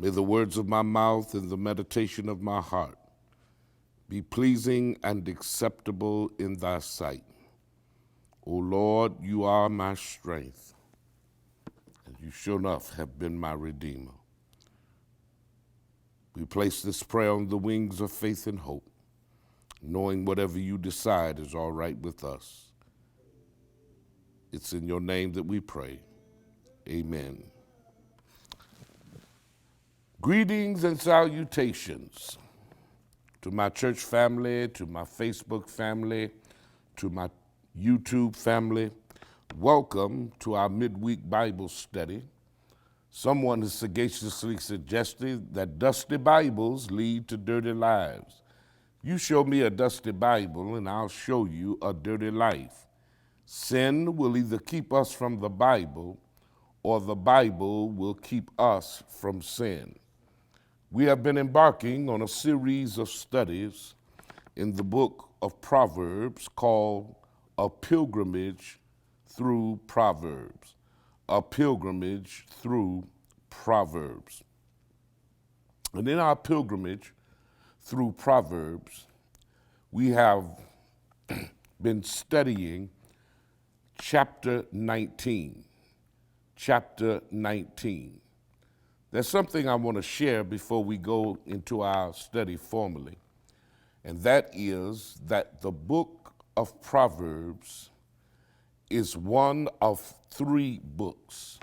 May the words of my mouth and the meditation of my heart be pleasing and acceptable in thy sight. O Lord, you are my strength, and you sure enough have been my Redeemer. We place this prayer on the wings of faith and hope, knowing whatever you decide is all right with us. It's in your name that we pray. Amen. Greetings and salutations to my church family, to my Facebook family, to my YouTube family. Welcome to our midweek Bible study. Someone has sagaciously suggested that dusty Bibles lead to dirty lives. You show me a dusty Bible and I'll show you a dirty life. Sin will either keep us from the Bible or the Bible will keep us from sin. We have been embarking on a series of studies in the book of Proverbs called A Pilgrimage Through Proverbs. A Pilgrimage Through Proverbs. And in our pilgrimage through Proverbs, we have been studying chapter 19. Chapter 19. There's something I want to share before we go into our study formally, and that is that the book of Proverbs is one of three books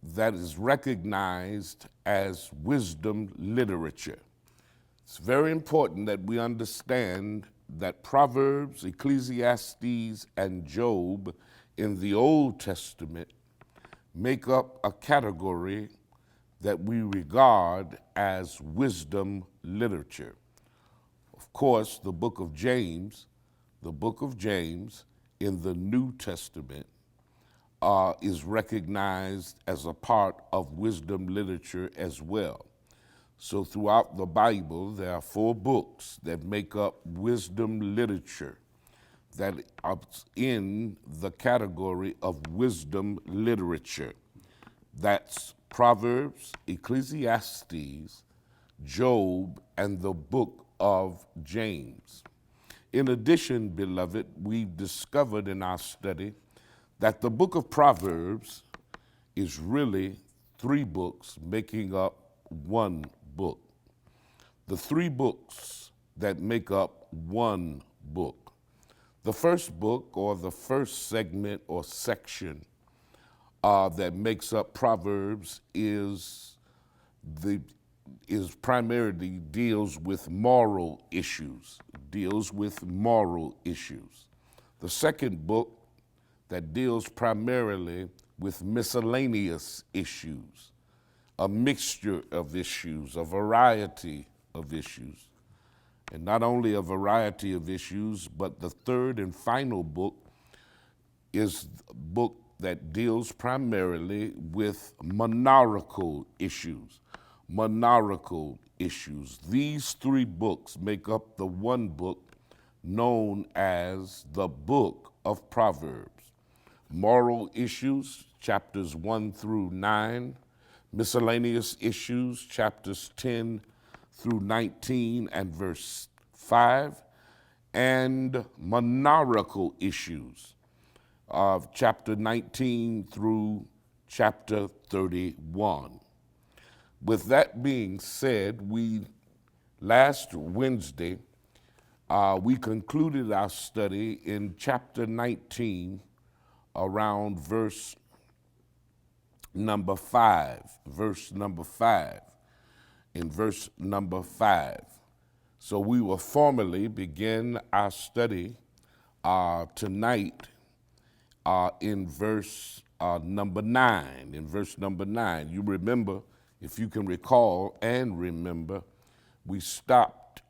that is recognized as wisdom literature. It's very important that we understand that Proverbs, Ecclesiastes, and Job in the Old Testament make up a category that we regard as wisdom literature. Of course, the book of James in the New Testament is recognized as a part of wisdom literature as well. So throughout the Bible, there are four books that make up wisdom literature that are in the category of wisdom literature. That's Proverbs, Ecclesiastes, Job, and the book of James. In addition, beloved, we've discovered in our study that the book of Proverbs is really three books making up one book. The three books that make up one book. The first book, or the first segment or section that makes up Proverbs primarily deals with moral issues, The second book that deals primarily with miscellaneous issues, a mixture of issues, a variety of issues. And not only a variety of issues, but the third and final book is a book that deals primarily with monarchical issues. These three books make up the one book known as the book of Proverbs. Moral issues, chapters 1 through 9. Miscellaneous issues, chapters 10 through 19 and verse 5. And monarchical issues of chapter 19 through chapter 31. With that being said, last Wednesday, we concluded our study in chapter 19 around verse number 5. So we will formally begin our study tonight in verse number 9. You remember, if you can recall and remember, we stopped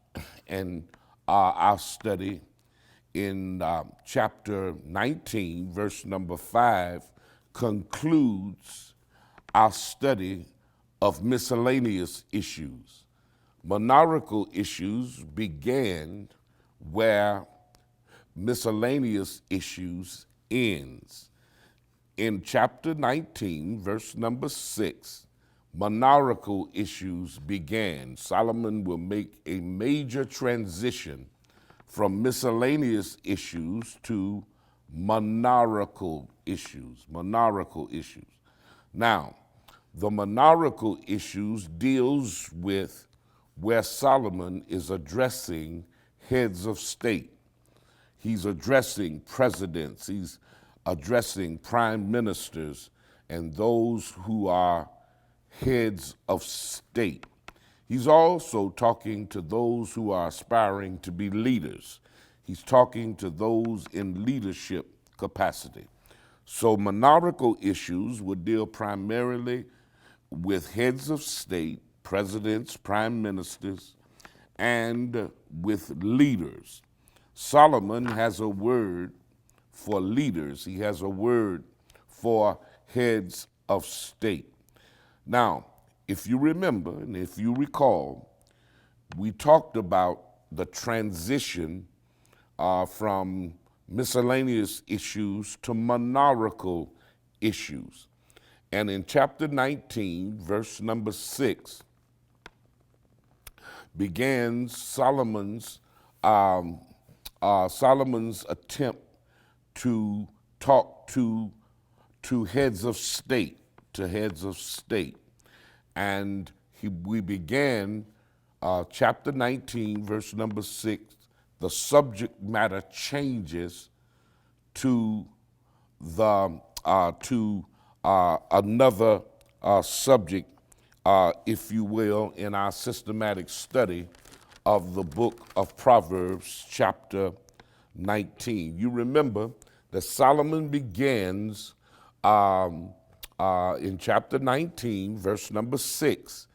in our study in chapter 19, verse number 5, concludes our study of miscellaneous issues. Monarchical issues began where miscellaneous issues ends. In chapter 19, verse number 6, monarchical issues began. Solomon will make a major transition from miscellaneous issues to monarchical issues. Monarchical issues. Now, the monarchical issues deals with where Solomon is addressing heads of state. He's addressing presidents. He's addressing prime ministers and those who are heads of state. He's also talking to those who are aspiring to be leaders. He's talking to those in leadership capacity. So monarchical issues would deal primarily with heads of state, presidents, prime ministers, and with leaders. Solomon has a word for leaders. He has a word for heads of state. Now, if you remember and if you recall, we talked about the transition from miscellaneous issues to monarchical issues. And in chapter 19, verse number 6, begins Solomon's attempt to talk to heads of state, And we began chapter 19, verse number 6. The subject matter changes to another subject, if you will, in our systematic study of the book of Proverbs, chapter 19. You remember that Solomon begins in chapter 19, verse number 6.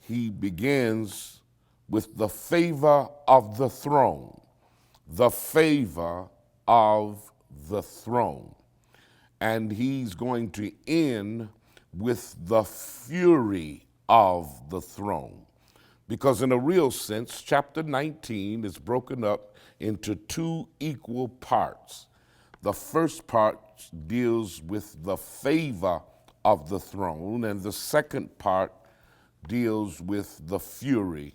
He begins with the favor of the throne, the favor of the throne. And he's going to end with the fury of the throne. Because in a real sense, chapter 19 is broken up into two equal parts. The first part deals with the favor of the throne, and the second part deals with the fury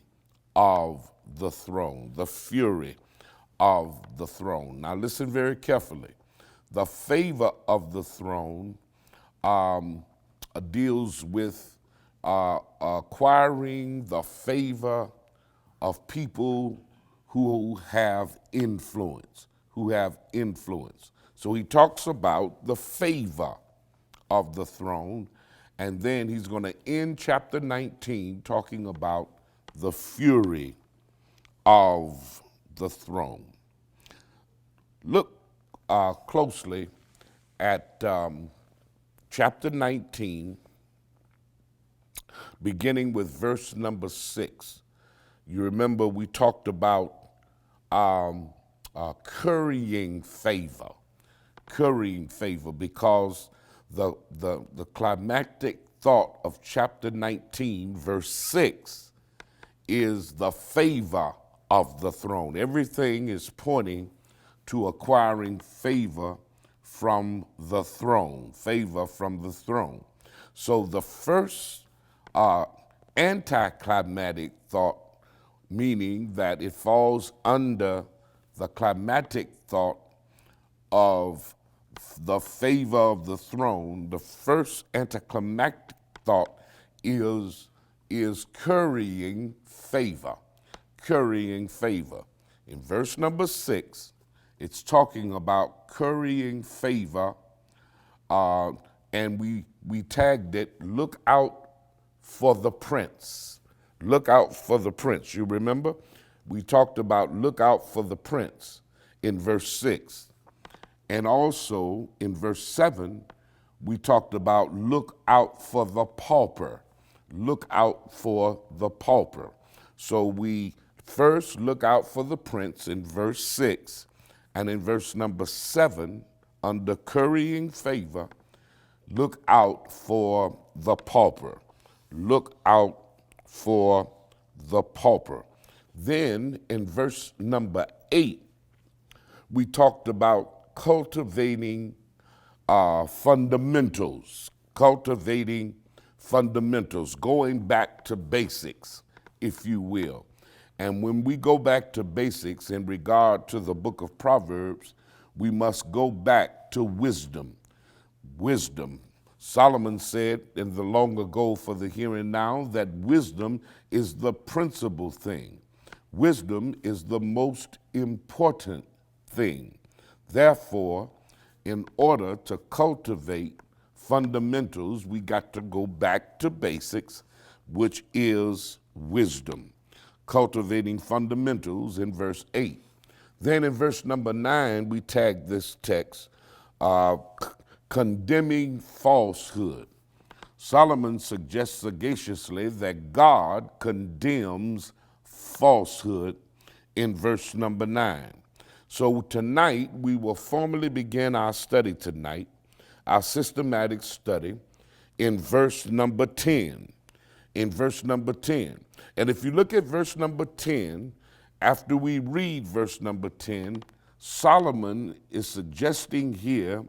of the throne, the fury of the throne. Now listen very carefully. The favor of the throne deals with acquiring the favor of people who have influence, So he talks about the favor of the throne, and then he's going to end chapter 19 talking about the fury of the throne. Look closely at chapter 19, beginning with verse number 6. You remember we talked about currying favor, because the climactic thought of chapter 19, verse 6, is the favor of the throne. Everything is pointing to acquiring favor from the throne, So the first anticlimactic thought, meaning that it falls under the climatic thought of the favor of the throne, the first anticlimactic thought is currying favor. In verse number 6, it's talking about currying favor, and we tagged it, look out for the prince. Look out for the prince. You remember? We talked about look out for the prince in verse 6. And also in verse 7, we talked about look out for the pauper. Look out for the pauper. So we first look out for the prince in verse 6, and in verse number 7, under currying favor, look out for the pauper. Look out for the pauper. Then in verse number 8, we talked about cultivating fundamentals fundamentals, going back to basics, if you will. And when we go back to basics in regard to the book of Proverbs, we must go back to wisdom. Wisdom. Solomon said in the long ago for the here and now that wisdom is the principal thing. Wisdom is the most important thing. Therefore, in order to cultivate fundamentals, we got to go back to basics, which is wisdom. Cultivating fundamentals in verse 8. Then in verse number 9, we tag this text, condemning falsehood. Solomon suggests sagaciously that God condemns falsehood in verse number 9. So tonight, we will formally begin our study tonight, our systematic study, in verse number 10. In verse number 10. And if you look at verse number 10, after we read verse number 10, Solomon is suggesting here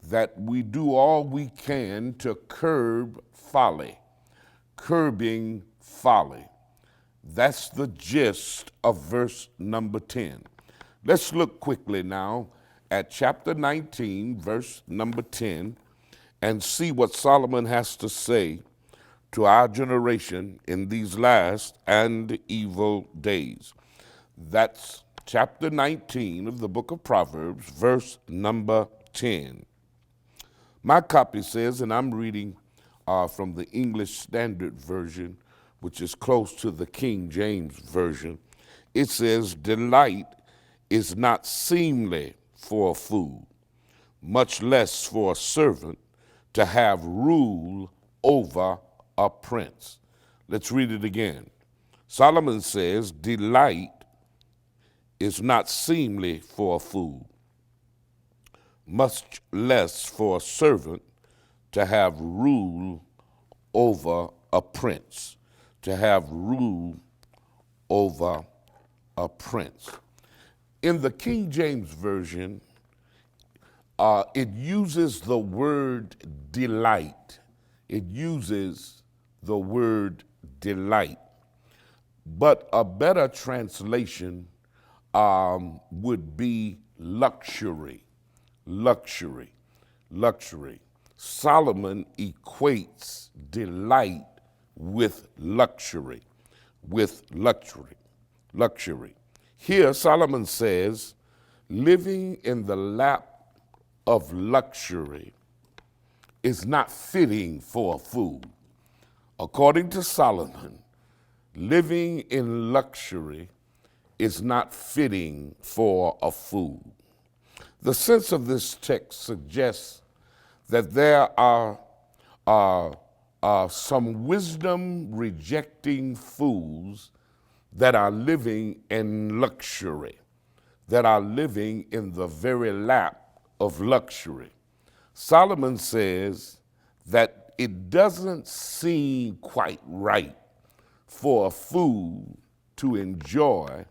that we do all we can to curb folly, curbing folly. That's the gist of verse number 10. Let's look quickly now at chapter 19, verse number 10, and see what Solomon has to say to our generation in these last and evil days. That's chapter 19 of the book of Proverbs, verse number 10. My copy says, and I'm reading from the English Standard Version, which is close to the King James Version. It says, delight is not seemly for a fool, much less for a servant to have rule over a prince. Let's read it again. Solomon says, delight is not seemly for a fool, much less for a servant to have rule over a prince. To have rule over a prince. In the King James Version, it uses the word delight. It uses the word delight. But a better translation would be luxury. Luxury. Luxury. Solomon equates delight with luxury. With luxury. Luxury. Here, Solomon says, living in the lap of luxury is not fitting for a fool. According to Solomon, living in luxury is not fitting for a fool. The sense of this text suggests that there are some wisdom-rejecting fools that are living in luxury, that are living in the very lap of luxury. Solomon says that it doesn't seem quite right for a fool to enjoy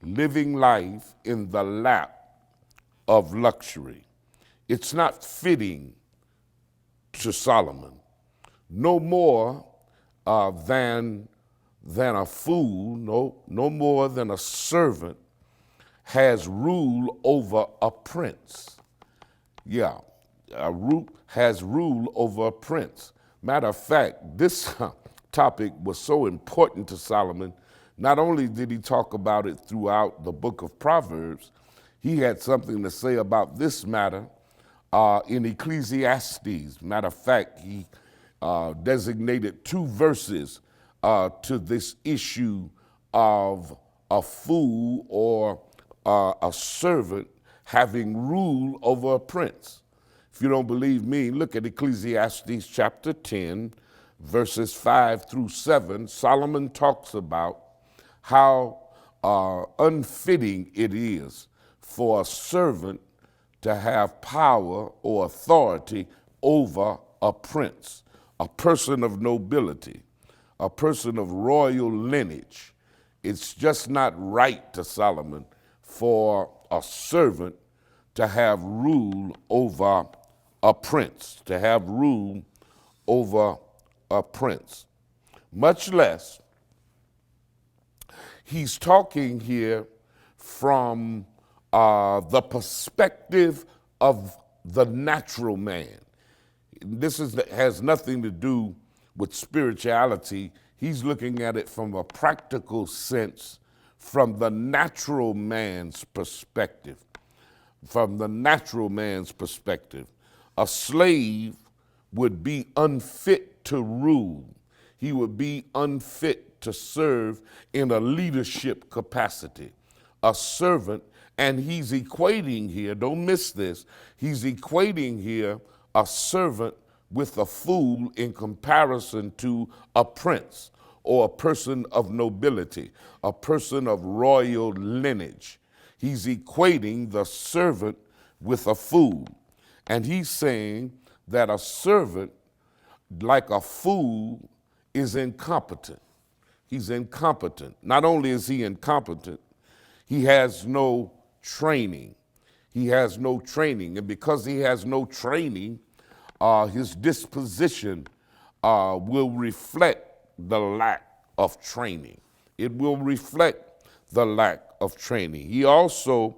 living life in the lap of luxury. It's not fitting to Solomon. No more than a fool, no more than a servant has rule over a prince. Yeah, has rule over a prince. Matter of fact, this topic was so important to Solomon. Not only did he talk about it throughout the book of Proverbs, he had something to say about this matter in Ecclesiastes. Matter of fact, he designated 2 verses to this issue of a fool or a servant having rule over a prince. If you don't believe me, look at Ecclesiastes chapter 10, verses 5 through 7. Solomon talks about how unfitting it is for a servant to have power or authority over a prince, a person of nobility, a person of royal lineage. It's just not right to Solomon for a servant to have rule over a prince, to have rule over a prince. Much less, he's talking here from the perspective of the natural man. Has nothing to do with spirituality. He's looking at it from a practical sense, from the natural man's perspective. From the natural man's perspective, a slave would be unfit to rule. He would be unfit to serve in a leadership capacity. A servant, and he's equating here, don't miss this, he's equating here a servant with a fool in comparison to a prince or a person of nobility, a person of royal lineage. He's equating the servant with a fool. And he's saying that a servant, like a fool, is incompetent. He's incompetent. Not only is he incompetent, he has no training. He has no training. And because he has no training, his disposition will reflect the lack of training. It will reflect the lack of training. He also,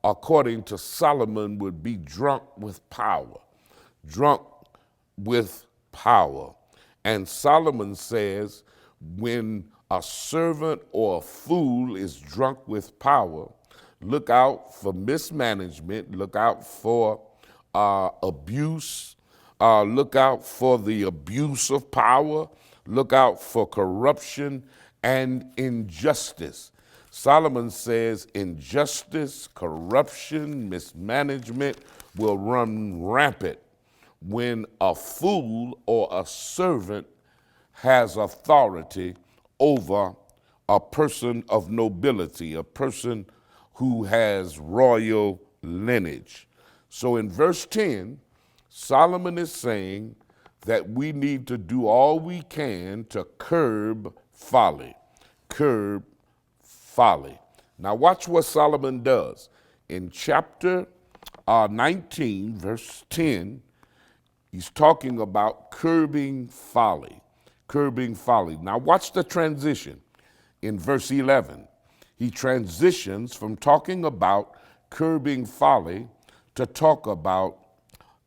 according to Solomon, would be drunk with power. Drunk with power. And Solomon says, when a servant or a fool is drunk with power, look out for mismanagement, look out for abuse, look out for the abuse of power, look out for corruption and injustice. Solomon says injustice, corruption, mismanagement will run rampant when a fool or a servant has authority over a person of nobility, a person who has royal lineage. So in verse 10, Solomon is saying that we need to do all we can to curb folly. Curb folly. Now watch what Solomon does. In chapter 19, verse 10, he's talking about curbing folly. Curbing folly. Now watch the transition. In verse 11, he transitions from talking about curbing folly to talk about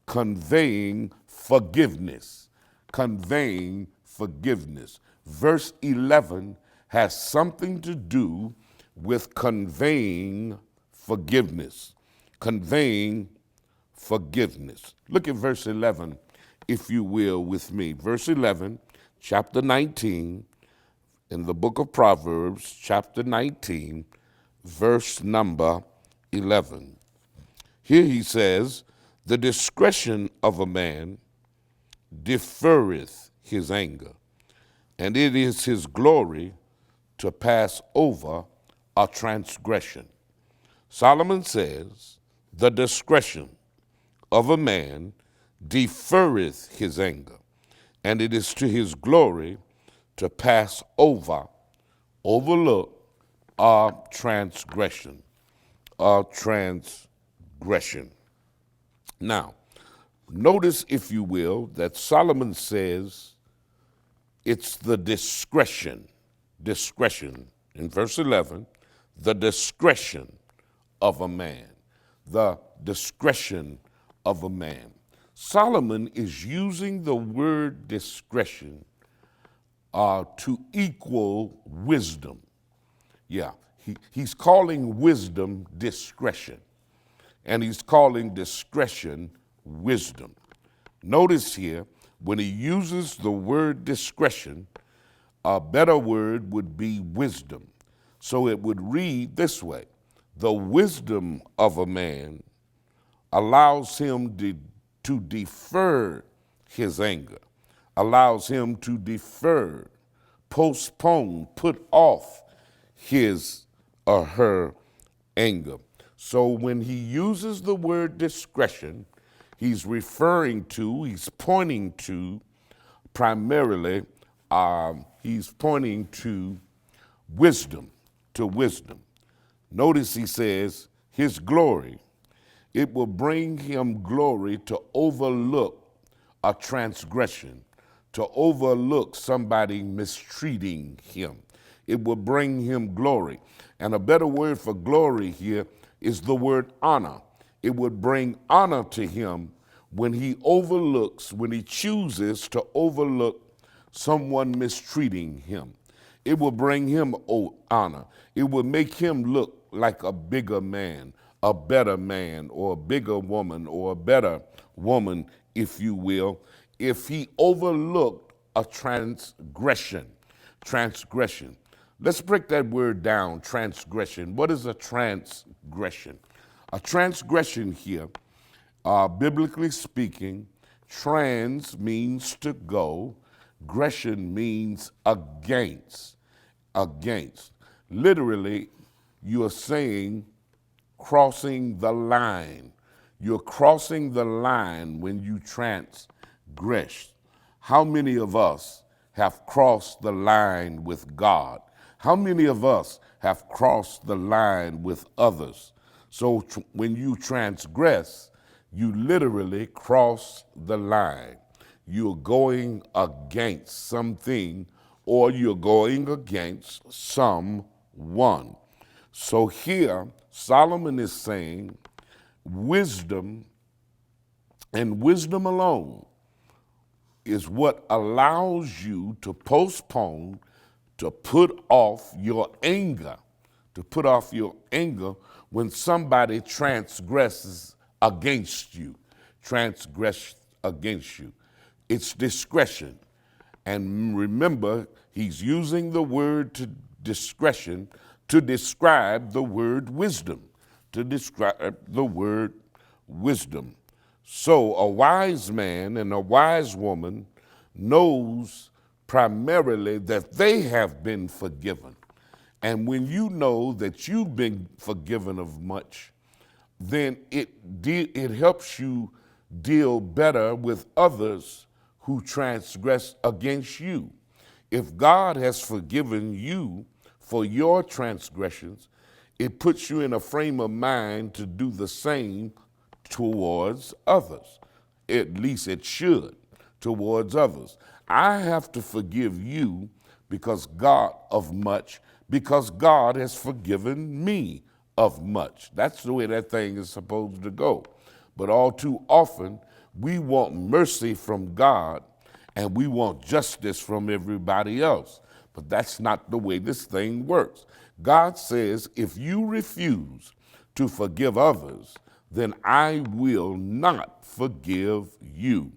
conveying forgiveness. Conveying forgiveness. Verse 11 has something to do with conveying forgiveness. Conveying forgiveness. Look at verse 11, if you will, with me. Verse 11, chapter 19, in the book of Proverbs, chapter 19, verse number 11. Here he says, the discretion of a man deferreth his anger, and it is his glory to pass over a transgression. Solomon says, the discretion of a man deferreth his anger, and it is to his glory to pass over, overlook a transgression. A transgression. Now, notice, if you will, that Solomon says it's the discretion in verse 11, the discretion of a man, the discretion of a man. Solomon is using the word discretion to equal wisdom. Yeah, he's calling wisdom discretion, and he's calling discretion wisdom. Notice here, when he uses the word discretion, a better word would be wisdom. So it would read this way: the wisdom of a man allows him to defer his anger, allows him to defer, postpone, put off his or her anger. So when he uses the word discretion, he's pointing to primarily, he's pointing to wisdom, Notice he says, his glory, it will bring him glory to overlook a transgression, to overlook somebody mistreating him. It will bring him glory. And a better word for glory here is the word honor. It would bring honor to him when he overlooks, when he chooses to overlook someone mistreating him. It will bring him honor. It will make him look like a bigger man, a better man, or a bigger woman, or a better woman, if you will, if he overlooked a transgression. Transgression. Let's break that word down, transgression. What is a transgression? A transgression here, biblically speaking, trans means to go, gression means against. Against. Literally, you are saying crossing the line. You're crossing the line when you transgress. How many of us have crossed the line with God? How many of us have crossed the line with others? So when you transgress, you literally cross the line. You're going against something, or you're going against someone. So here, Solomon is saying, wisdom and wisdom alone is what allows you to postpone, to put off your anger, when somebody transgresses against you, It's discretion. And remember, he's using the word to discretion to describe the word wisdom, So a wise man and a wise woman knows primarily that they have been forgiven. And when you know that you've been forgiven of much, then it helps you deal better with others who transgress against you. If God has forgiven you for your transgressions, it puts you in a frame of mind to do the same towards others. At least it should, towards others. I have to forgive you because God has forgiven me of much. That's the way that thing is supposed to go. But all too often, we want mercy from God and we want justice from everybody else. But that's not the way this thing works. God says, if you refuse to forgive others, then I will not forgive you.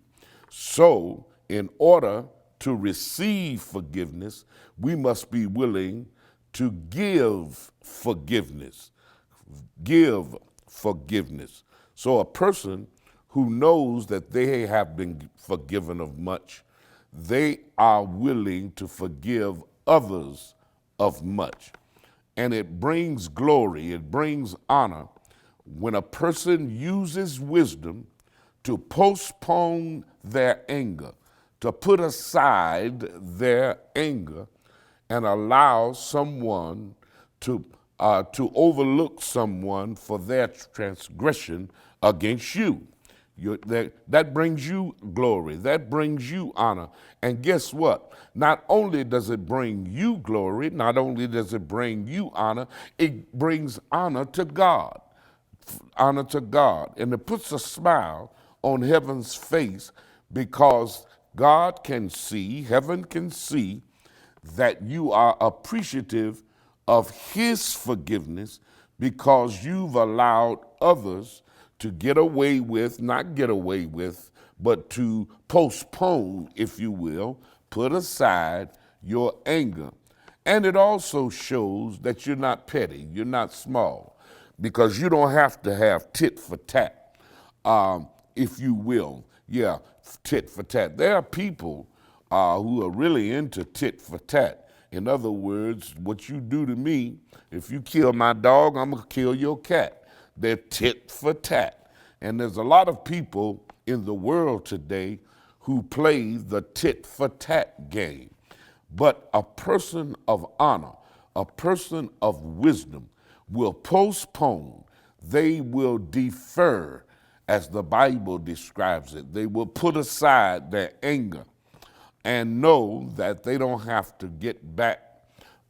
So, in order to receive forgiveness, we must be willing to give forgiveness. Give forgiveness. So a person who knows that they have been forgiven of much, they are willing to forgive others of much. And it brings glory, it brings honor when a person uses wisdom to postpone their anger, to put aside their anger and allow someone to overlook someone for their transgression against you. That brings you glory. That brings you honor. And guess what? Not only does it bring you glory, not only does it bring you honor, it brings honor to God. Honor to God. And it puts a smile on heaven's face because God can see, heaven can see, that you are appreciative of his forgiveness because you've allowed others to get away with, not get away with, but to postpone, if you will, put aside your anger. And it also shows that you're not petty, you're not small, because you don't have to have tit for tat, if you will. Yeah, tit for tat. There are people who are really into tit for tat. In other words, what you do to me, if you kill my dog, I'm going to kill your cat. They're tit for tat. And there's a lot of people in the world today who play the tit for tat game. But a person of honor, a person of wisdom will postpone, they will defer, as the Bible describes it. They will put aside their anger and know that they don't have to get back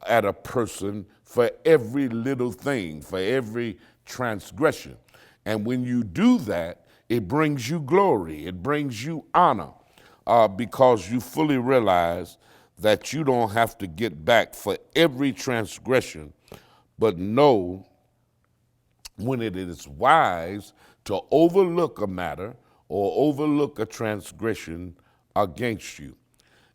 at a person for every little thing, for every transgression. And when you do that, it brings you glory, it brings you honor, because you fully realize that you don't have to get back for every transgression, but know when it is wise to overlook a matter or overlook a transgression against you.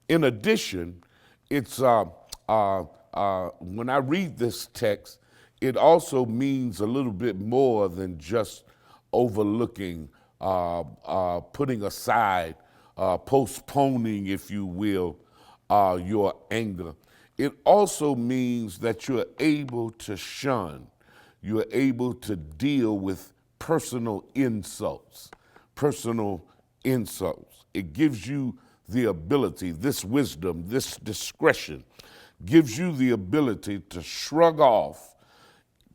In addition, it's when I read this text, it also means a little bit more than just overlooking, putting aside, postponing, if you will, your anger. It also means that you're able to shun, you're able to deal with personal insults, personal insults. It gives you the ability, this wisdom, this discretion gives you the ability to shrug off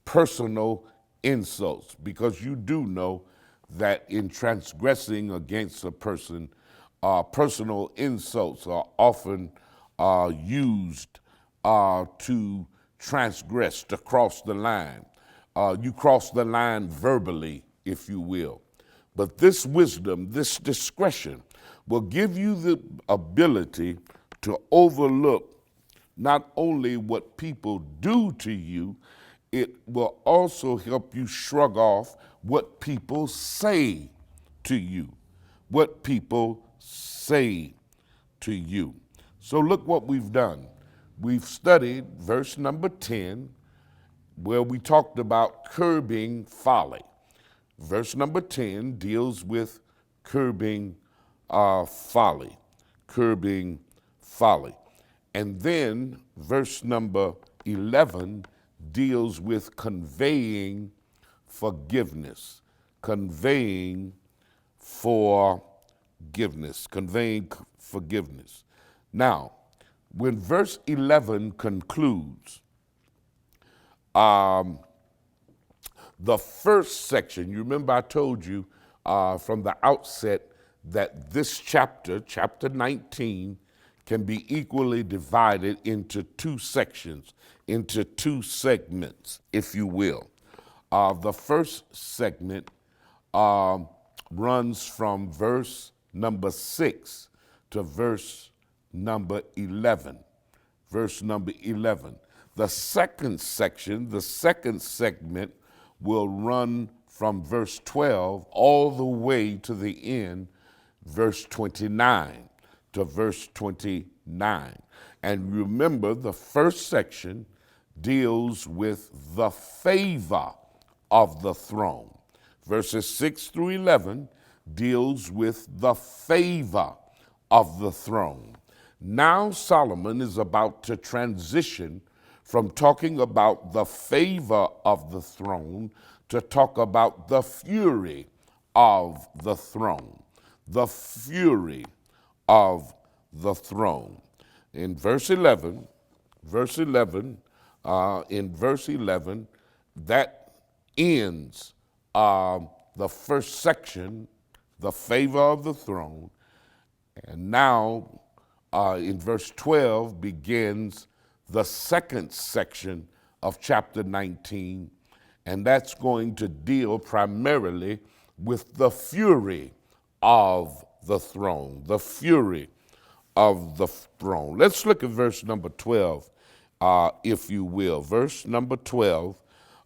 personal insults, because you do know that in transgressing against a person, personal insults are often used to transgress, to cross the line. You cross the line verbally, if you will. But this wisdom, this discretion, will give you the ability to overlook not only what people do to you, it will also help you shrug off what people say to you. What people say to you. So look what we've done. We've studied verse number 10, where we talked about curbing folly. Verse number 10 deals with curbing folly, curbing folly. And then verse number 11 deals with conveying forgiveness, conveying forgiveness, conveying forgiveness. Now, when verse 11 concludes, the first section, you remember I told you from the outset that this chapter, chapter 19, can be equally divided into two sections, into two segments, if you will. The first segment runs from verse number 6 to verse number 11. Verse number 11. The second section, the second segment, will run from verse 12 all the way to the end, verse 29 to verse 29. And remember, the first section deals with the favor of the throne. Verses 6 through 11 deals with the favor of the throne. Now Solomon is about to transition from talking about the favor of the throne to talk about the fury of the throne. The fury of the throne. In verse 11, that ends the first section, the favor of the throne. And now in verse 12 begins the second section of chapter 19, and that's going to deal primarily with the fury of the throne, the fury of the throne. Let's look at verse number 12, if you will. Verse number 12,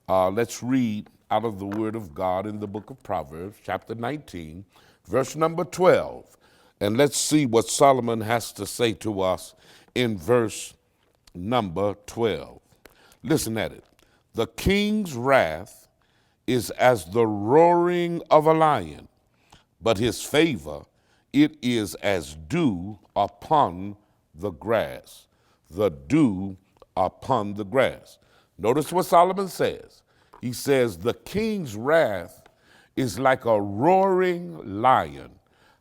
let's read out of the Word of God in the book of Proverbs, chapter 19, verse number 12. And let's see what Solomon has to say to us in verse number 12. Listen at it. The king's wrath is as the roaring of a lion, but his favor, it is as dew upon the grass. The dew upon the grass. Notice what Solomon says. He says, the king's wrath is like a roaring lion.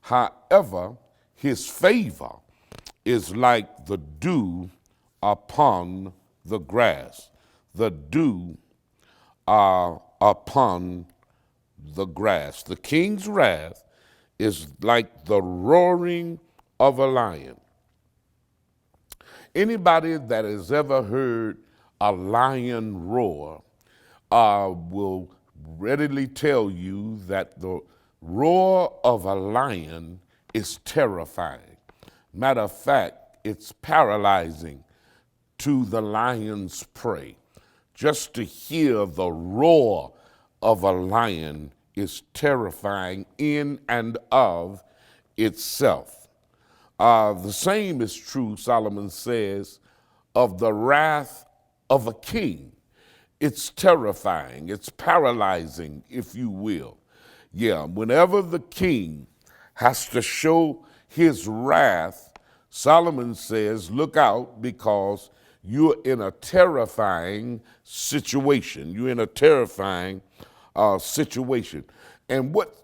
However, his favor is like the dew upon the grass. The dew upon the grass. The king's wrath is like the roaring of a lion. Anybody that has ever heard a lion roar will readily tell you that the roar of a lion is terrifying. Matter of fact, it's paralyzing to the lion's prey. Just to hear the roar of a lion is terrifying in and of itself. The same is true, Solomon says, of the wrath of a king. It's terrifying, it's paralyzing, if you will. Yeah, whenever the king has to show his wrath, Solomon says, look out, because you're in a terrifying situation. You're in a terrifying situation. And what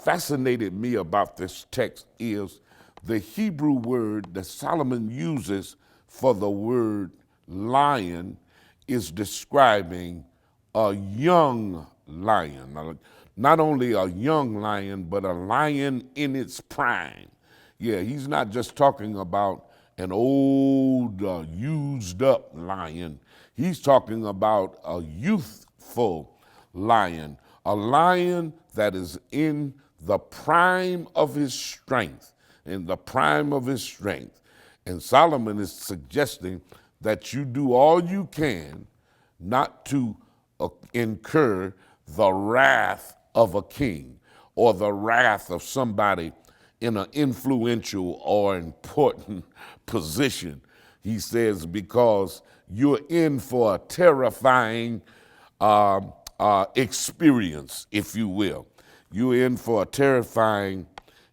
fascinated me about this text is the Hebrew word that Solomon uses for the word lion is describing a young lion. Not only a young lion, but a lion in its prime. Yeah, he's not just talking about an old, used up lion. He's talking about a youthful lion, a lion that is in the prime of his strength, in the prime of his strength. And Solomon is suggesting that you do all you can not to incur the wrath of a king or the wrath of somebody in an influential or important position. He says, because you're in for a terrifying experience, if you will. You're in for a terrifying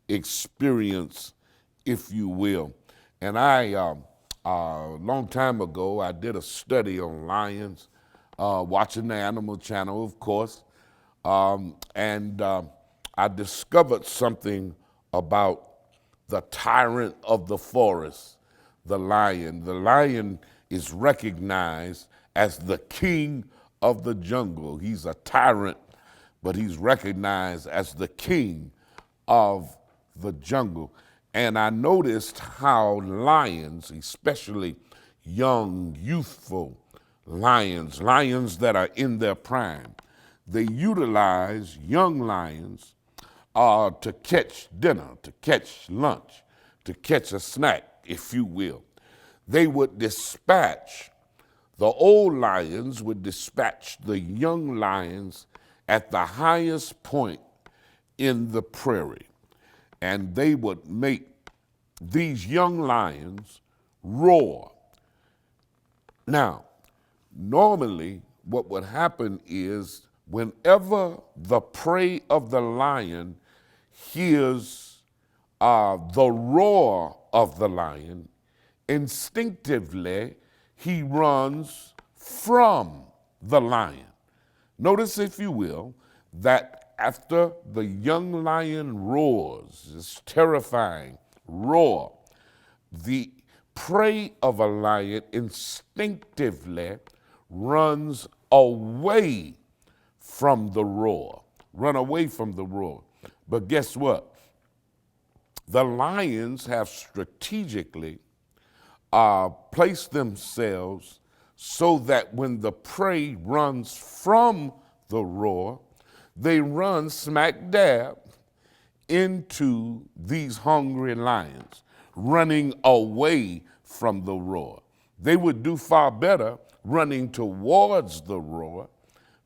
experience, if you will. And a long time ago, I did a study on lions, watching the Animal Channel, of course, and I discovered something about the tyrant of the forest, the lion. The lion is recognized as the king of the jungle. He's a tyrant, but he's recognized as the king of the jungle. And I noticed how lions, especially young, youthful lions, lions that are in their prime, they utilize young lions to catch dinner, to catch lunch, to catch a snack, if you will. They would dispatch, the old lions would dispatch the young lions at the highest point in the prairie. And they would make these young lions roar. Now, normally what would happen is whenever the prey of the lion hears the roar of the lion, instinctively he runs from the lion. Notice, if you will, that after the young lion roars, this terrifying roar, the prey of a lion instinctively runs away from the roar, run away from the roar. But guess what? The lions have strategically placed themselves so that when the prey runs from the roar, they run smack dab into these hungry lions, running away from the roar. They would do far better running towards the roar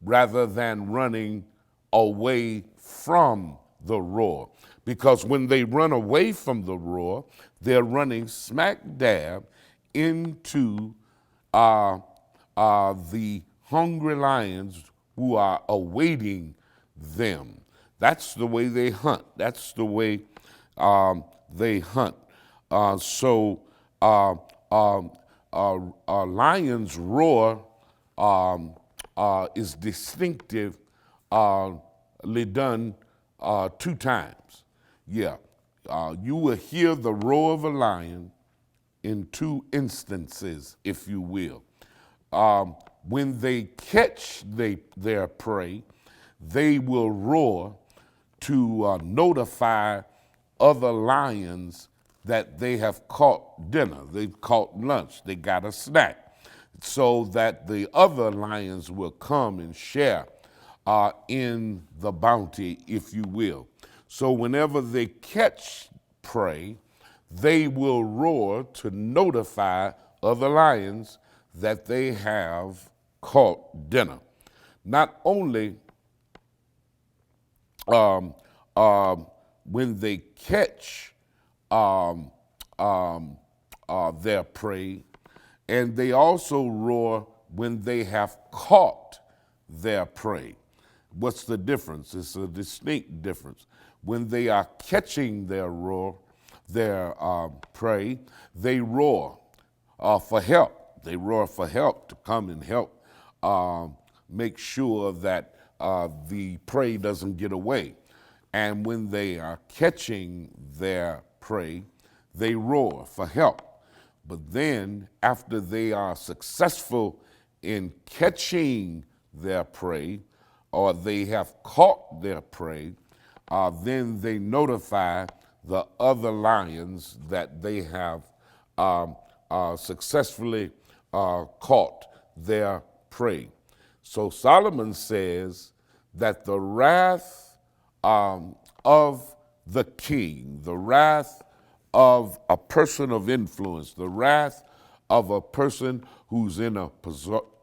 rather than running away from the roar. Because when they run away from the roar, they're running smack dab into the hungry lions who are awaiting them. That's the way they hunt. That's the way they hunt. So a lion's roar is distinctively done 2 times. Yeah, you will hear the roar of a lion in 2 instances, if you will. When they catch their prey, they will roar to notify other lions that they have caught dinner, they've caught lunch, they got a snack, so that the other lions will come and share in the bounty, if you will. So whenever they catch prey, they will roar to notify other lions that they have caught dinner. Not only when they catch their prey, and they also roar when they have caught their prey. What's the difference? It's a distinct difference. When they are catching their prey, they roar for help. They roar for help to come and help make sure that the prey doesn't get away. And when they are catching their prey, they roar for help. But then, after they are successful in catching their prey, or they have caught their prey, then they notify the other lions that they have successfully caught their prey. So Solomon says that the wrath of the king, the wrath of a person of influence, the wrath of a person who's in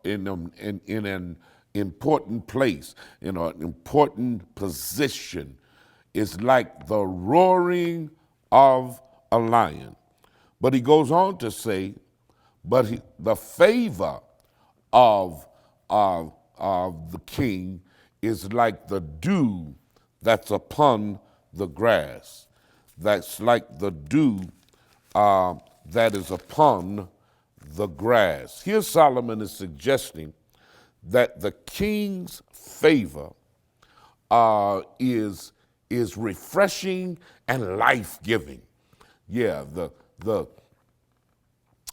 an important place, in an important position, is like the roaring of a lion. But he goes on to say, the favor of the king is like the dew that's upon the grass. That's like the dew that is upon the grass. Here Solomon is suggesting that the king's favor is refreshing and life-giving. Yeah,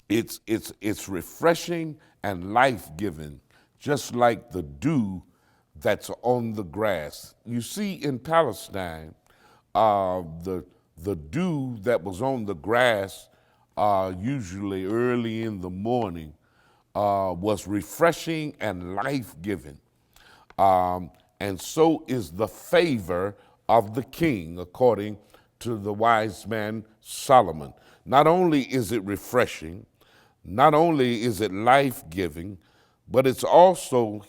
it's refreshing and life-giving, just like the dew that's on the grass. You see, in Palestine, the dew that was on the grass, usually early in the morning, was refreshing and life-giving. And so is the favor of the king, according to the wise man Solomon. Not only is it refreshing, not only is it life-giving, but it's also,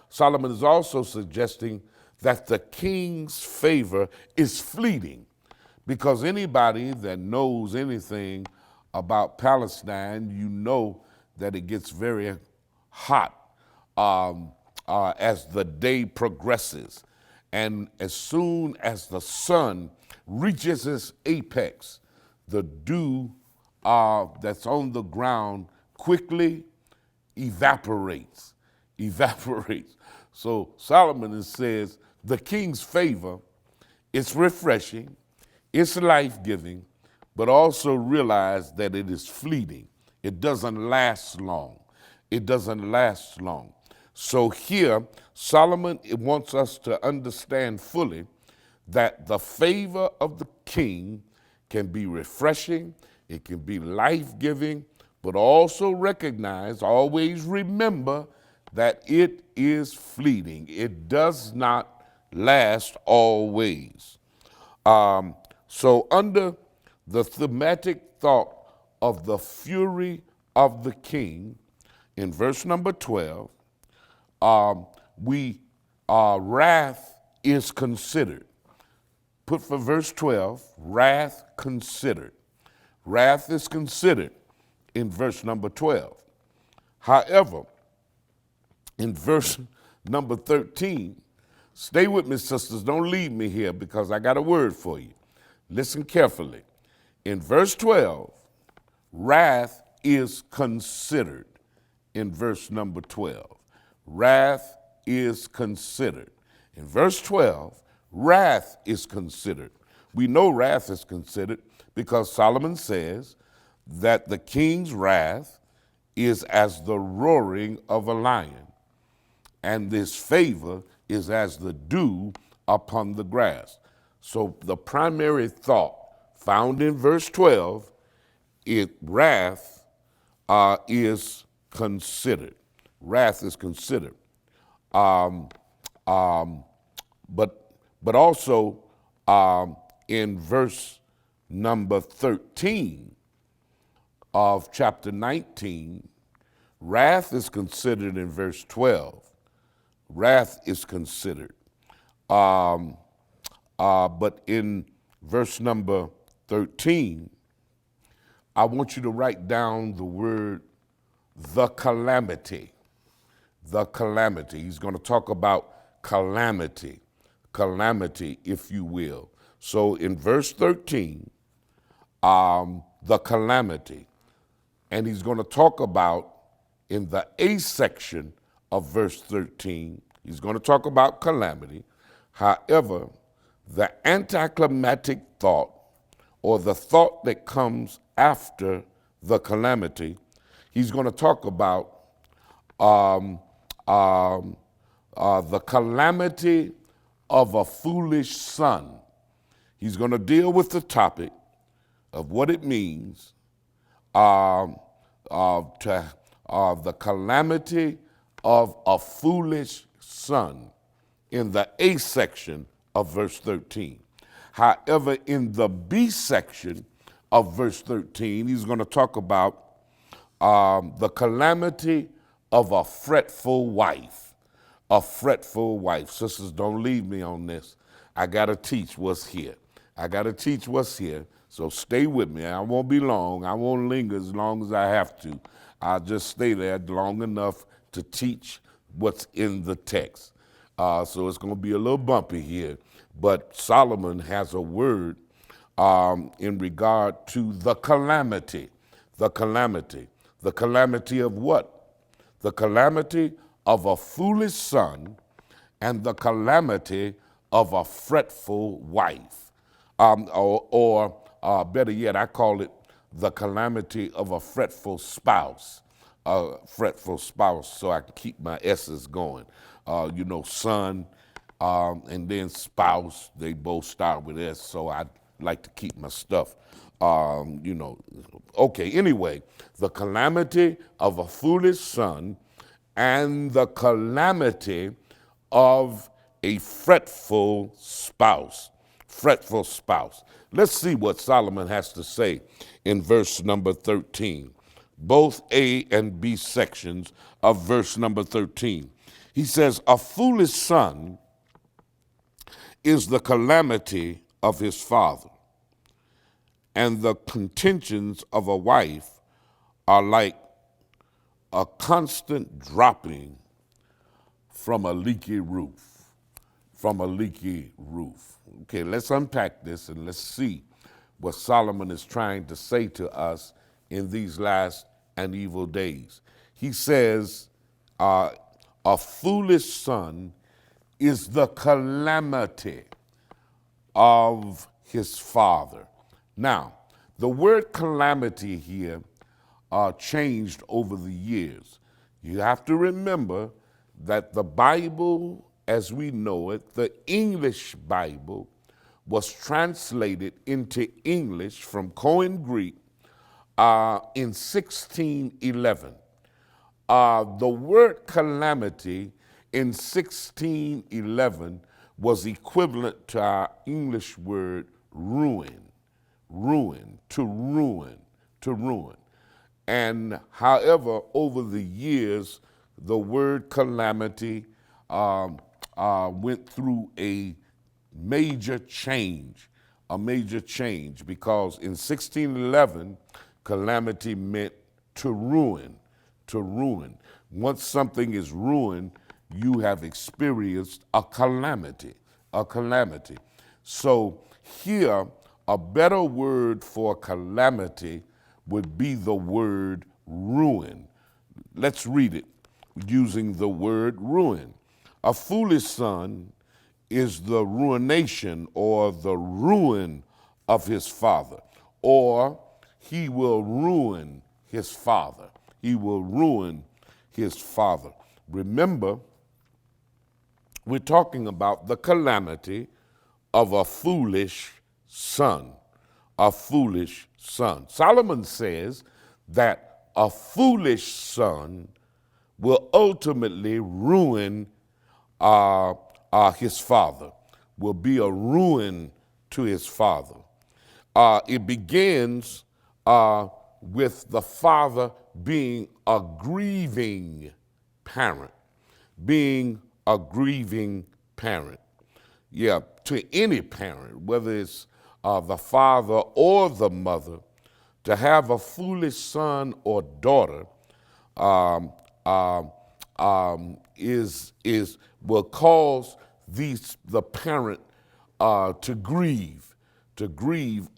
Solomon is also suggesting that the king's favor is fleeting, because anybody that knows anything about Palestine, you know that it gets very hot as the day progresses. And as soon as the sun reaches its apex, the dew that's on the ground quickly evaporates. So Solomon says the king's favor is refreshing, it's life-giving, but also realize that it is fleeting. It doesn't last long. It doesn't last long. So here, Solomon wants us to understand fully that the favor of the king can be refreshing, it can be life-giving, but also recognize, always remember that it is fleeting. It does not last always. So under the thematic thought of the fury of the king, in verse number 12, wrath is considered. Put for verse 12, wrath considered. Wrath is considered in verse number 12. However, in verse number 13, stay with me, sisters, don't leave me here, because I got a word for you. Listen carefully. In verse 12, wrath is considered. In verse number 12, wrath is considered. In verse 12, wrath is considered. We know wrath is considered because Solomon says that the king's wrath is as the roaring of a lion, and this favor is as the dew upon the grass. So the primary thought found in verse 12, wrath is considered. Wrath is considered. Um, um, but also in verse number 13 of chapter 19, wrath is considered in verse 12. Wrath is considered. But in verse number 13, I want you to write down the word the calamity. The calamity. He's going to talk about calamity, if you will. So in verse 13, the calamity, and he's going to talk about in the A section of verse 13, he's going to talk about calamity. However, the anticlimactic thought, or the thought that comes after the calamity, he's going to talk about the calamity of a foolish son. He's going to deal with the topic of what it means to the calamity of a foolish son in the A section of verse 13. However, in the B section of verse 13, he's going to talk about the calamity of a fretful wife. A fretful wife. Sisters, don't leave me on this. I got to teach what's here. So stay with me. I won't be long. I won't linger as long as I have to. I'll just stay there long enough to teach what's in the text. So it's going to be a little bumpy here. But Solomon has a word in regard to the calamity. The calamity. The calamity of what? The calamity of a foolish son and the calamity of a fretful wife. Or better yet, I call it the calamity of a fretful spouse. Fretful spouse, so I can keep my S's going. Son and then spouse, they both start with S, so I like to keep my stuff, Okay, anyway, the calamity of a foolish son and the calamity of a fretful spouse. Fretful spouse. Let's see what Solomon has to say in verse number 13. Both A and B sections of verse number 13. He says, a foolish son is the calamity of his father, and the contentions of a wife are like a constant dropping from a leaky roof. Okay, let's unpack this and let's see what Solomon is trying to say to us in these last and evil days. He says, a foolish son is the calamity of his father. Now, the word calamity here changed over the years. You have to remember that the Bible, as we know it, the English Bible, was translated into English from Koine Greek in 1611. The word calamity in 1611 was equivalent to our English word ruin. To ruin. And however, over the years, the word calamity went through a major change, because in 1611, calamity meant to ruin. Once something is ruined, you have experienced a calamity. So here, a better word for calamity would be the word ruin. Let's read it using the word ruin. A foolish son is the ruination or the ruin of his father, or he will ruin his father. Remember, we're talking about the calamity of a foolish son. a foolish son. Solomon says that a foolish son will ultimately ruin his father, will be a ruin to his father. It begins with the father being a grieving parent, being a grieving parent. Yeah, to any parent, whether it's the father or the mother, to have a foolish son or daughter um, um, will cause the parent to grieve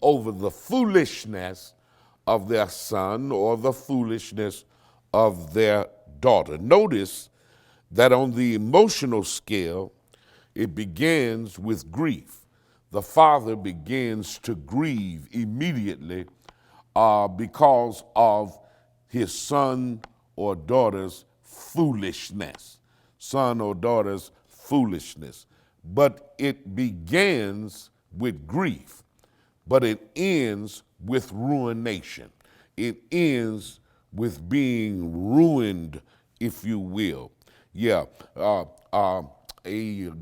over the foolishness of their son or the foolishness of their daughter. Notice that on the emotional scale, it begins with grief. The father begins to grieve immediately because of his son or daughter's foolishness. Son or daughter's foolishness. But it begins with grief, but it ends with ruination. It ends with being ruined, if you will. Yeah, a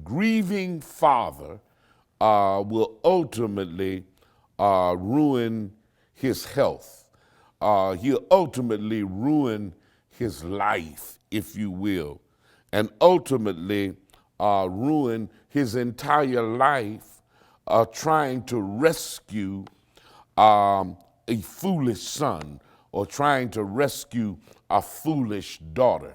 grieving father will ultimately ruin his health. He'll ultimately ruin his life, if you will, and ultimately ruin his entire life trying to rescue a foolish son or trying to rescue a foolish daughter.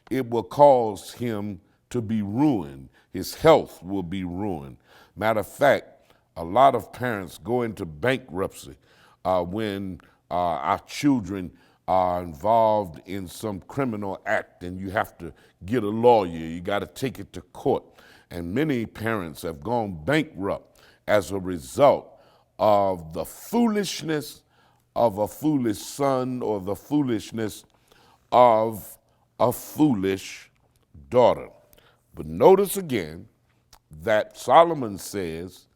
It will cause him to be ruined. His health will be ruined. Matter of fact, a lot of parents go into bankruptcy when our children are involved in some criminal act and you have to get a lawyer, you got to take it to court. And many parents have gone bankrupt as a result of the foolishness of a foolish son or the foolishness of a foolish daughter. But notice again that Solomon says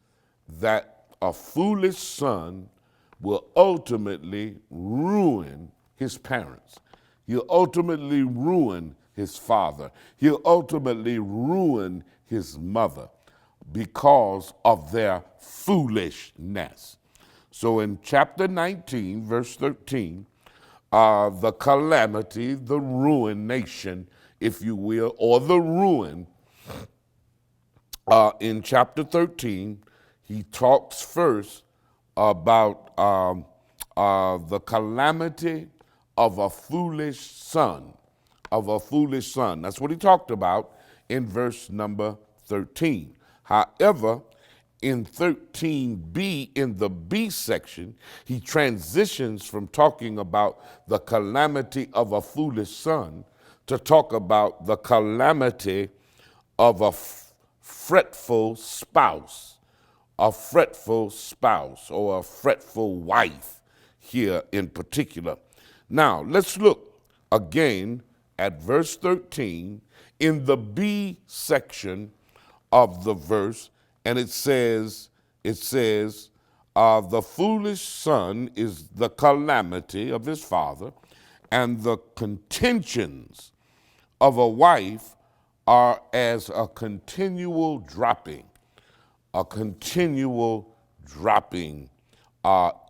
that a foolish son will ultimately ruin his parents. He'll ultimately ruin his father. He'll ultimately ruin his mother because of their foolishness. So in chapter 19, verse 13, the calamity, the ruination, if you will, or the ruin, in chapter 13, he talks first about the calamity of a foolish son, of a foolish son. That's what he talked about in verse number 13. However, in 13b, in the B section, he transitions from talking about the calamity of a foolish son to talk about the calamity of a fretful spouse, a fretful spouse or a fretful wife here in particular. Now, let's look again at verse 13 in the B section of the verse, and it says, the foolish son is the calamity of his father, and the contentions of a wife are as a continual dropping,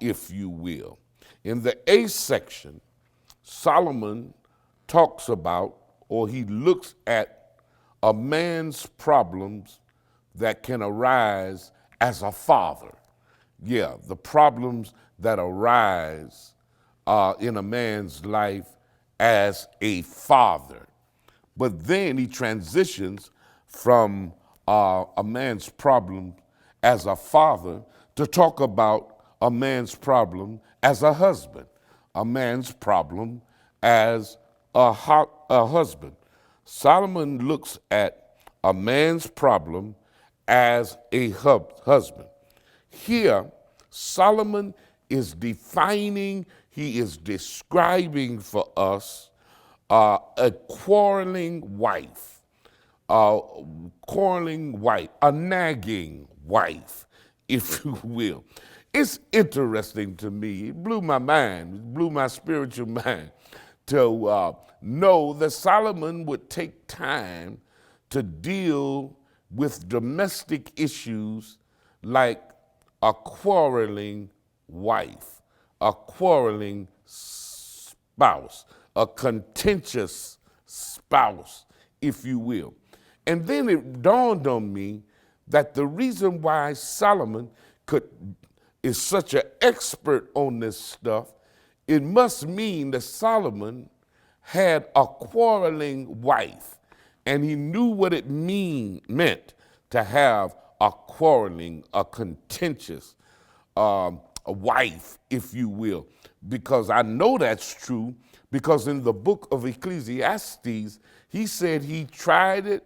if you will. In the A section, Solomon talks about, or he looks at a man's problems that can arise as a father. Yeah, the problems that arise in a man's life as a father. But then he transitions from a man's problem as a father to talk about a man's problem as a husband, a man's problem as a husband. Solomon looks at a man's problem as a husband. Here, Solomon is defining, he is describing for us a quarreling wife, a nagging wife, if you will. It's interesting to me. It blew my mind, it blew my spiritual mind to know that Solomon would take time to deal with domestic issues like a quarreling wife, a quarreling spouse, a contentious spouse, if you will. And then it dawned on me that the reason why Solomon is such an expert on this stuff, it must mean that Solomon had a quarreling wife, and he knew what it meant to have a quarreling, a contentious a wife, if you will, because I know that's true, because in the book of Ecclesiastes, he said he tried it.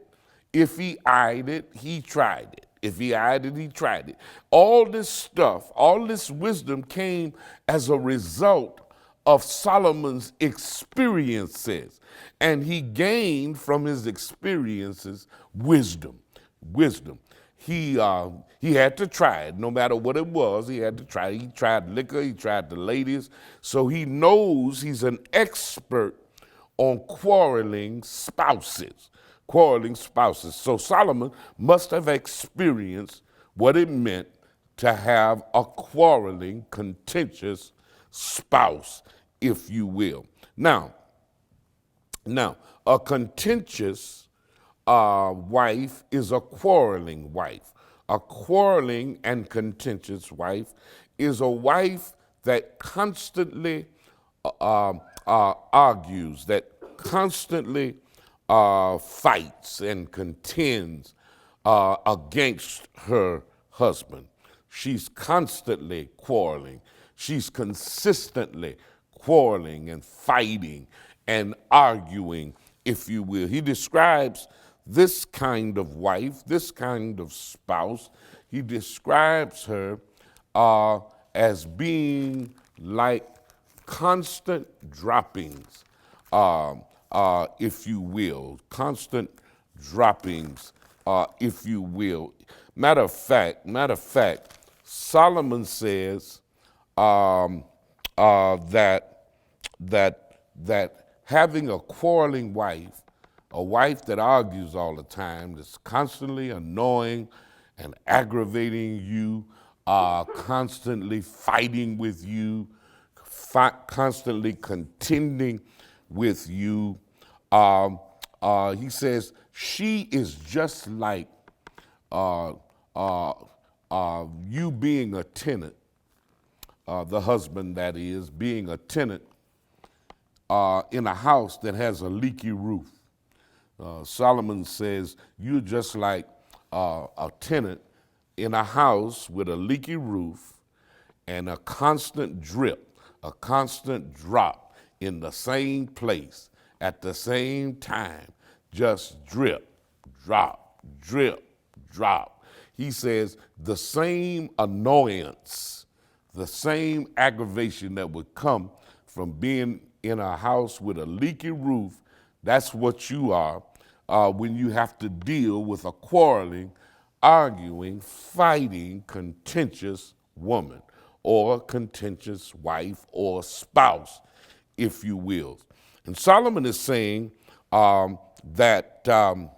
If he eyed it, he tried it. If he eyed it, he tried it. All this stuff, all this wisdom came as a result of Solomon's experiences. And he gained from his experiences wisdom. He had to try it, no matter what it was. He had to try it. He tried liquor, he tried the ladies. So he knows, he's an expert on quarreling spouses. So Solomon must have experienced what it meant to have a quarreling, contentious spouse, if you will. Now, a contentious wife is a quarreling wife. A quarreling and contentious wife is a wife that constantly argues, that constantly fights and contends against her husband. She's constantly quarreling. She's consistently quarreling and fighting and arguing, if you will. He describes this kind of wife, this kind of spouse, he describes her as being like constant droppings, if you will, constant droppings, if you will. Matter of fact, Solomon says that having a quarreling wife, a wife that argues all the time, that's constantly annoying and aggravating you, constantly fighting with you, constantly contending with you. He says she is just like you being a tenant, the husband that is, being a tenant in a house that has a leaky roof. Solomon says you're just like a tenant in a house with a leaky roof and a constant drip, a constant drop in the same place at the same time, just drip, drop, drip, drop. He says the same annoyance, the same aggravation that would come from being in a house with a leaky roof, that's what you are when you have to deal with a quarreling, arguing, fighting, contentious woman or contentious wife or spouse, if you will. And Solomon is saying that the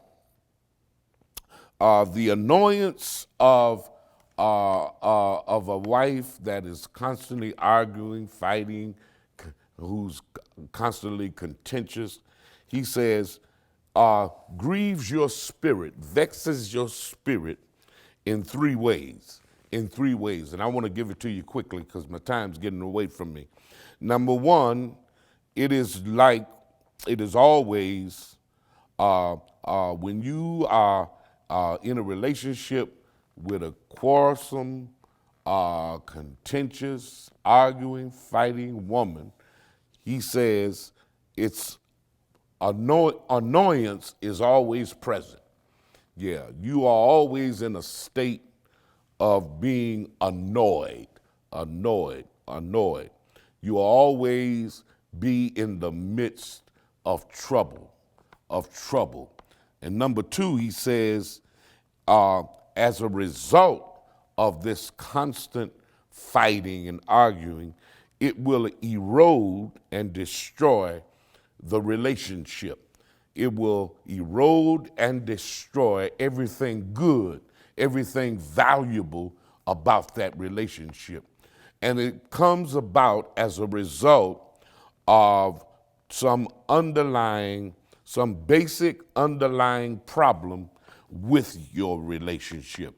annoyance of a wife that is constantly arguing, fighting, who's constantly contentious, he says, grieves your spirit, vexes your spirit in three ways. And I want to give it to you quickly because my time's getting away from me. Number one, it is always when you are in a relationship with a quarrelsome, contentious, arguing, fighting woman, he says it's annoyance is always present. Yeah, you are always in a state of being annoyed. You will always be in the midst of trouble. And number two, he says, as a result of this constant fighting and arguing, it will erode and destroy the relationship. It will erode and destroy everything good, everything valuable about that relationship. And it comes about as a result of some basic underlying problem with your relationship,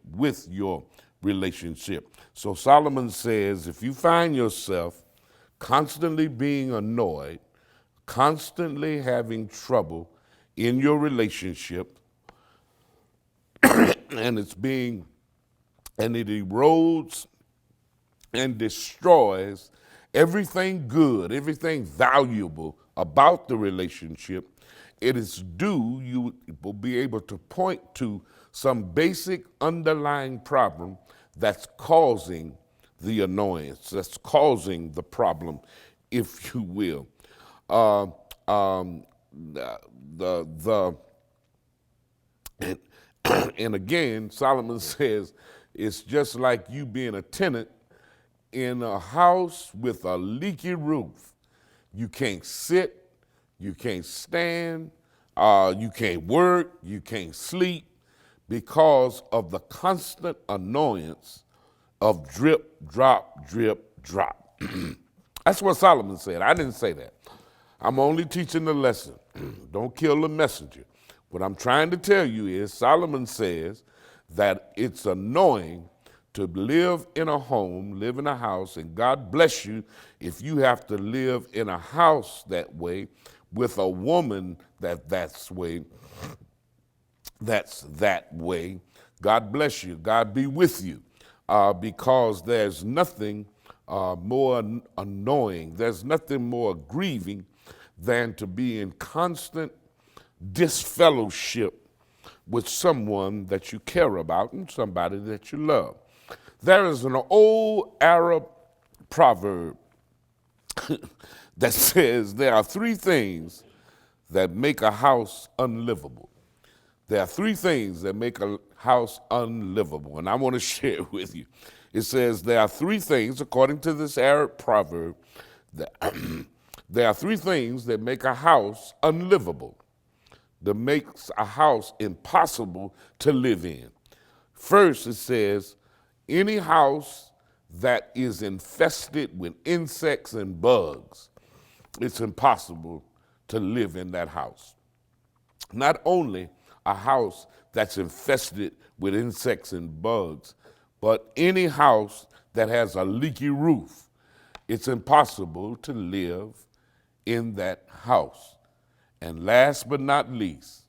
So Solomon says, if you find yourself constantly being annoyed, constantly having trouble in your relationship, and it erodes and destroys everything good, everything valuable about the relationship, you will be able to point to some basic underlying problem that's causing the annoyance, that's causing the problem, if you will. Uh, um, the and, and again, Solomon says it's just like you being a tenant in a house with a leaky roof. You can't sit, you can't stand, you can't work, you can't sleep because of the constant annoyance of drip, drop, drip, drop. That's what Solomon said. I didn't say that. I'm only teaching the lesson. Don't kill the messenger. What I'm trying to tell you is Solomon says that it's annoying to live in a home, live in a house, and God bless you if you have to live in a house that way with a woman that's that way. God bless you. God be with you, because there's nothing more annoying, there's nothing more grieving than to be in constant disfellowship with someone that you care about and somebody that you love. There is an old Arab proverb that says there are three things that make a house unlivable. There are three things that make a house unlivable, and I want to share it with you. It says there are three things, according to this Arab proverb, that there are three things that make a house unlivable, that makes a house impossible to live in. First, it says, any house that is infested with insects and bugs, it's impossible to live in that house. Not only a house that's infested with insects and bugs, but any house that has a leaky roof, it's impossible to live in that house. And last but not least,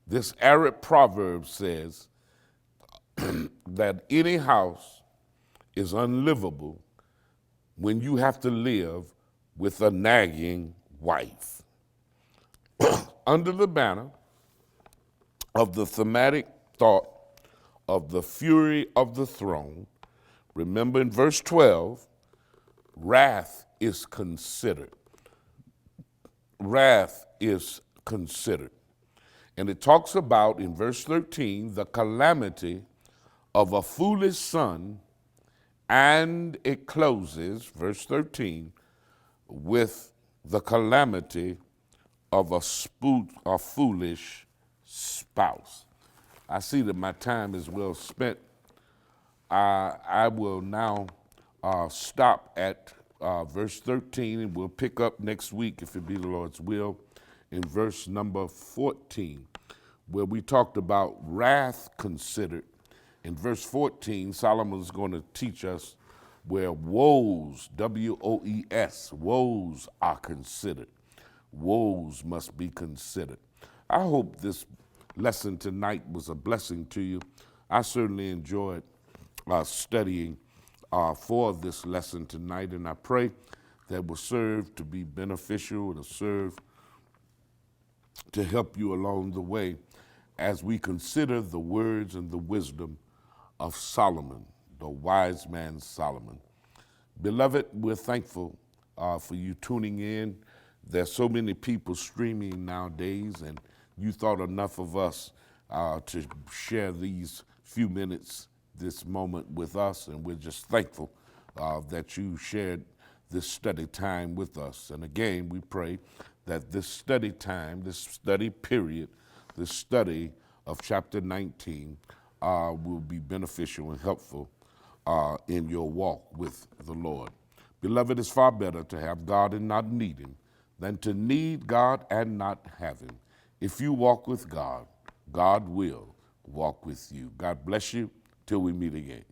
this Arab proverb says that any house is unlivable when you have to live with a nagging wife. Under the banner of the thematic thought of the fury of the throne, remember in verse 12, wrath is considered. Wrath is considered. And it talks about, in verse 13, the calamity of a foolish son, and it closes, verse 13, with the calamity of a foolish spouse. I see that my time is well spent. I will now stop at verse 13, and we'll pick up next week, if it be the Lord's will, in verse number 14, where we talked about wrath considered. In verse 14, Solomon's going to teach us where woes, W-O-E-S, woes are considered. Woes must be considered. I hope this lesson tonight was a blessing to you. I certainly enjoyed studying for this lesson tonight, and I pray that it will serve to be beneficial, to serve to help you along the way as we consider the words and the wisdom of Solomon, the wise man Solomon. Beloved, we're thankful for you tuning in. There's so many people streaming nowadays, and you thought enough of us to share these few minutes, this moment with us, and we're just thankful that you shared this study time with us. And again, we pray that this study time, this study period, this study of chapter 19 will be beneficial and helpful in your walk with the Lord. Beloved, it's far better to have God and not need Him than to need God and not have Him. If you walk with God, God will walk with you. God bless you till we meet again.